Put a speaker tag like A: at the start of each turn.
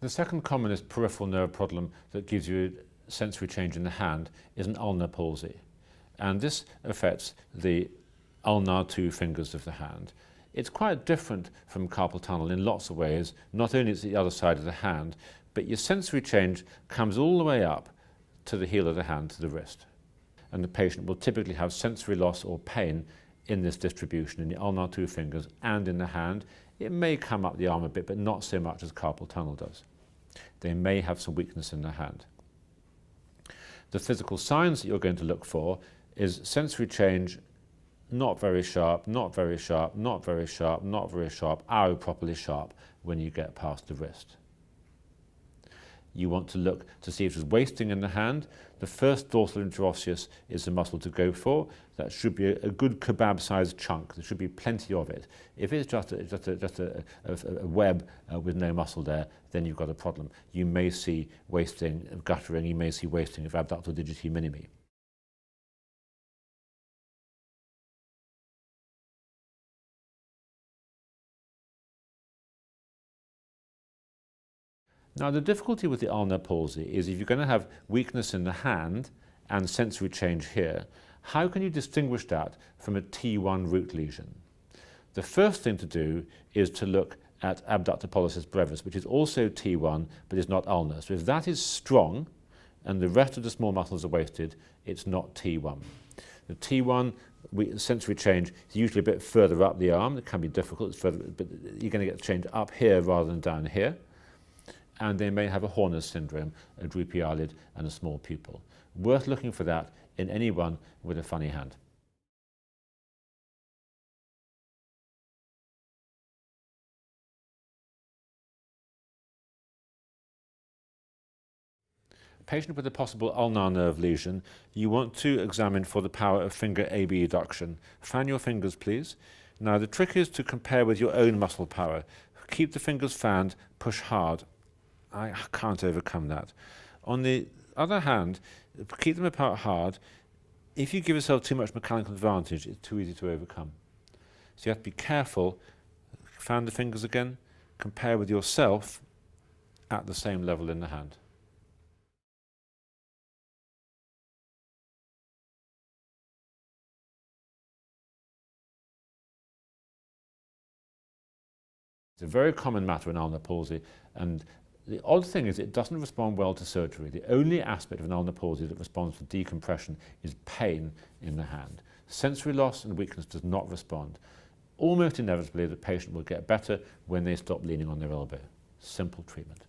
A: The second commonest peripheral nerve problem that gives you sensory change in the hand is an ulnar palsy. And this affects the ulnar two fingers of the hand. It's quite different from carpal tunnel in lots of ways. Not only is it the other side of the hand, but your sensory change comes all the way up to the heel of the hand, to the wrist. And the patient will typically have sensory loss or pain in this distribution, in the ulnar two fingers and in the hand. It may come up the arm a bit, but not so much as carpal tunnel does. They may have some weakness in the hand. The physical signs that you're going to look for is sensory change, not very sharp, not very sharp, not very sharp, not very sharp, arrow properly sharp when you get past the wrist. You want to look to see if there's wasting in the hand. The first dorsal interosseous is the muscle to go for. That should be a good kebab-sized chunk. There should be plenty of it. If it's just a web with no muscle there, then you've got a problem. You may see wasting of guttering. You may see wasting of abductor digiti minimi. Now, the difficulty with the ulnar palsy is if you're going to have weakness in the hand and sensory change here, how can you distinguish that from a T1 root lesion? The first thing to do is to look at abductor pollicis brevis, which is also T1 but is not ulnar. So if that is strong and the rest of the small muscles are wasted, it's not T1. The T1 sensory change is usually a bit further up the arm. It can be difficult, it's further, but you're going to get change up here rather than down here. And they may have a Horner's syndrome, a droopy eyelid and a small pupil. Worth looking for that in anyone with a funny hand. A patient with a possible ulnar nerve lesion, you want to examine for the power of finger AB adduction. Fan your fingers, please. Now, the trick is to compare with your own muscle power. Keep the fingers fanned, push hard. I can't overcome that. On the other hand, keep them apart hard. If you give yourself too much mechanical advantage, it's too easy to overcome. So you have to be careful. Fan the fingers again. Compare with yourself at the same level in the hand. It's a very common matter in ulnar palsy, and the odd thing is it doesn't respond well to surgery. The only aspect of an ulnar palsy that responds to decompression is pain in the hand. Sensory loss and weakness does not respond. Almost inevitably, the patient will get better when they stop leaning on their elbow. Simple treatment.